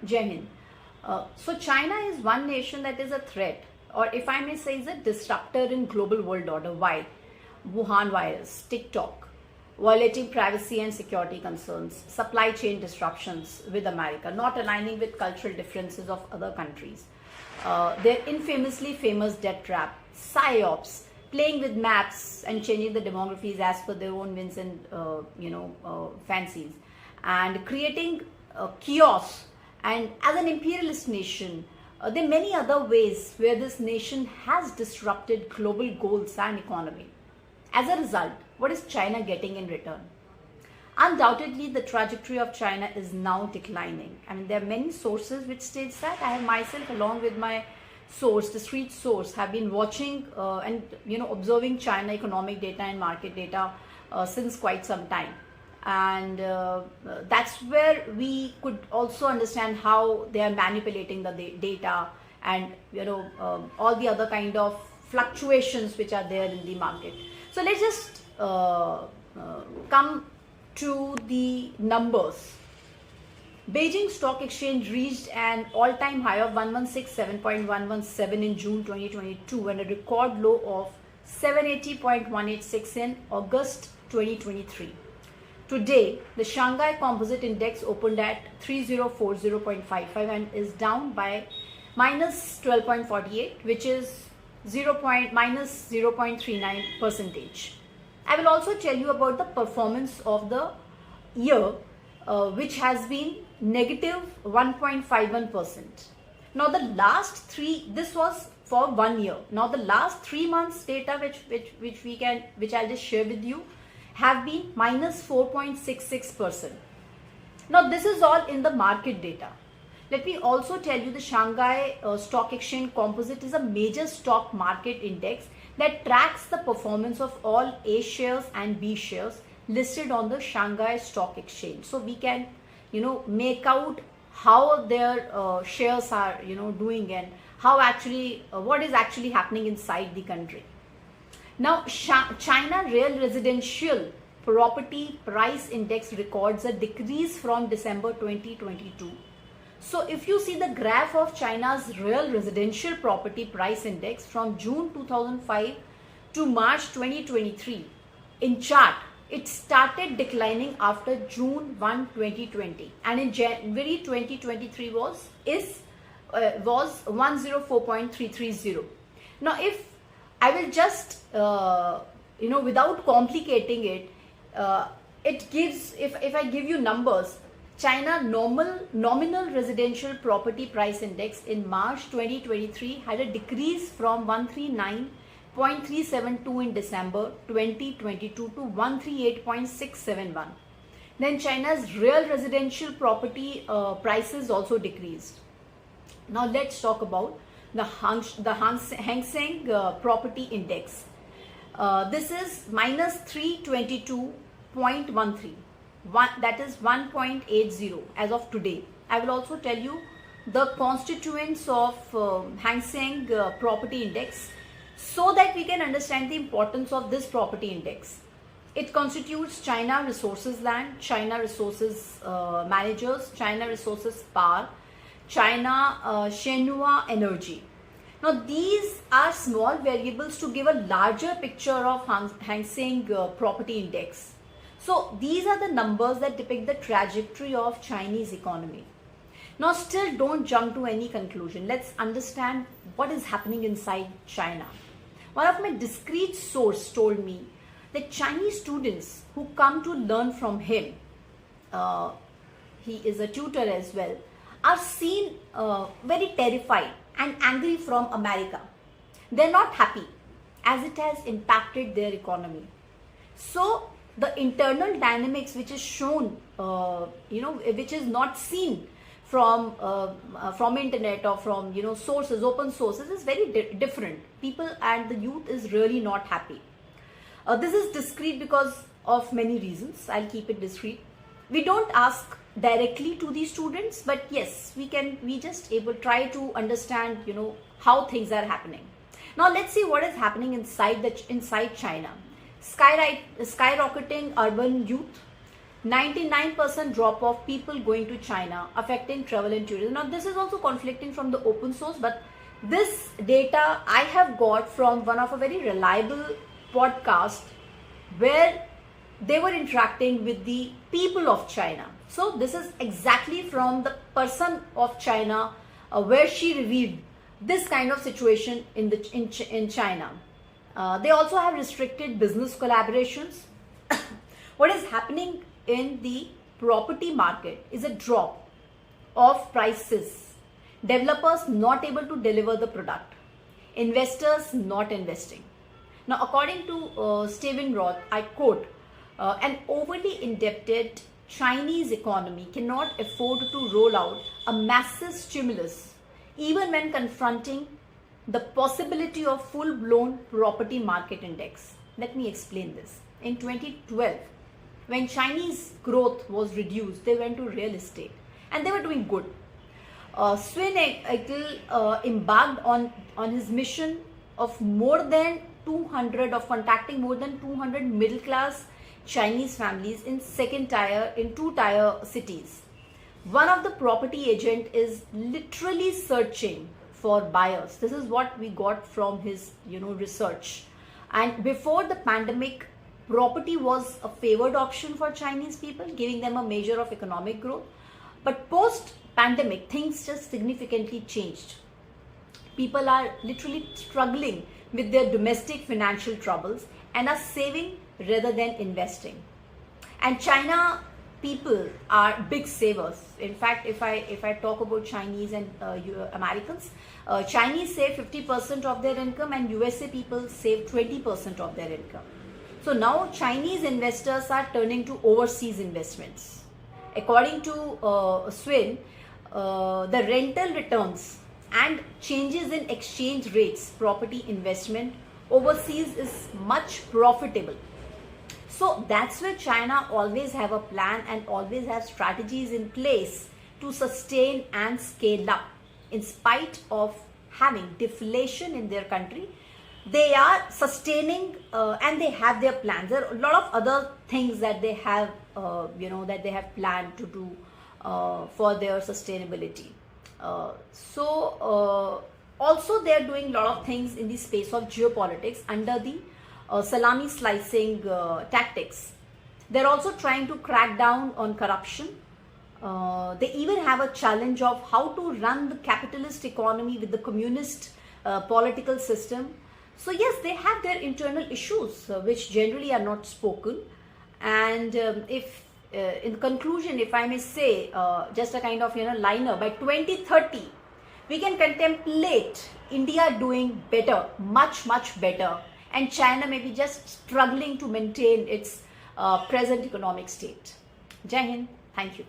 Jai Hind. So China is one nation that is a threat, or if I may say, is a disruptor in global world order. Why? Wuhan virus, TikTok, violating privacy and security concerns, supply chain disruptions with America, not aligning with cultural differences of other countries, their infamously famous debt trap, psyops, playing with maths and changing the demographies as per their own whims and fancies, and creating chaos. And as an imperialist nation, there are many other ways where this nation has disrupted global goals and economy. As a result, what is China getting in return? Undoubtedly, the trajectory of China is now declining. I mean, there are many sources which states that. I have myself, along with my source, the street source, have been watching and observing China economic data and market data since quite some time. And that's where we could also understand how they are manipulating the data and all the other kind of fluctuations which are there in the market. So let's just come to the numbers. Beijing Stock Exchange reached an all-time high of 116.7.117 in June 2022 and a record low of 780.186 in August 2023. Today, the Shanghai Composite Index opened at 3040.55 and is down by minus 12.48, which is minus 0.39%. I will also tell you about the performance of the year, which has been negative 1.51%. Now the last this was for 1 year. Now the last 3 months data which I'll just share with you have been minus 4.66%. Now this is all in the market data. Let me also tell you the Shanghai Stock Exchange Composite is a major stock market index that tracks the performance of all A shares and B shares listed on the Shanghai Stock Exchange. So we can make out how their shares are doing and how actually what is actually happening inside the country. Now China Real Residential Property Price Index records a decrease from December 2022. So if you see the graph of China's Real Residential Property Price Index from June 2005 to March 2023 in chart, it started declining after June 1, 2020, and in January 2023 was 104.330. Now if I will just without complicating it, it gives, if I give you numbers, China nominal residential property price index in March 2023 had a decrease from 139.372 in December 2022 to 138.671. Then China's real residential property prices also decreased. Now let's talk about the Hang Seng property index. This is minus 322.13. That is 1.80 as of today. I will also tell you the constituents of Hang Seng property index so that we can understand the importance of this property index. It constitutes China Resources Land, China Resources Managers, China Resources Power, China Shenhua Energy. Now these are small variables to give a larger picture of Hang Seng property index. So these are the numbers that depict the trajectory of Chinese economy. Now still don't jump to any conclusion. Let's understand what is happening inside China. One of my discreet sources told me that Chinese students who come to learn from him, he is a tutor as well, are seen very terrified and angry from America. They're not happy as it has impacted their economy. So the internal dynamics which is shown, which is not seen from internet or from sources, open sources, is very different. People and the youth is really not happy. This is discreet because of many reasons. I'll keep it discreet. We don't ask directly to these students, but yes, we just try to understand how things are happening. Now let's see what is happening inside China. Skyrocketing urban youth, 99% drop of people going to China, affecting travel and tourism. Now, this is also conflicting from the open source, but this data I have got from one of a very reliable podcast where they were interacting with the people of China. So this is exactly from the person of China, where she revealed this kind of situation in China. They also have restricted business collaborations. What is happening in the property market is a drop of prices, developers not able to deliver the product, investors not investing. Now, according to Stephen Roth, I quote, an overly indebted Chinese economy cannot afford to roll out a massive stimulus even when confronting the possibility of full-blown property market index. Let me explain this. In 2012, when Chinese growth was reduced, they went to real estate and they were doing good. Swin Eichel embarked on his mission of contacting more than 200 middle-class Chinese families in two-tier cities. One of the property agent is literally searching for buyers. This is what we got from his research. And before the pandemic, property was a favored option for Chinese people, giving them a measure of economic growth. But post-pandemic, things just significantly changed. People are literally struggling with their domestic financial troubles and are saving rather than investing. And China people are big savers. In fact, if I talk about Chinese and Americans, Chinese save 50% of their income and USA people save 20% of their income. So now Chinese investors are turning to overseas investments. According to Swin, the rental returns and changes in exchange rates, property investment overseas is much profitable. So that's where China always have a plan and always have strategies in place to sustain and scale up. In spite of having deflation in their country, they are sustaining and they have their plans. There are a lot of other things that they have, that they have planned to do for their sustainability. Also they are doing a lot of things in the space of geopolitics under the salami slicing tactics. They're also trying to crack down on corruption. They even have a challenge of how to run the capitalist economy with the communist political system. So yes, they have their internal issues which generally are not spoken. And in conclusion, if I may say, just a kind of liner, by 2030 we can contemplate India doing better, much better, and China may be just struggling to maintain its present economic state. Jai Hind. Thank you.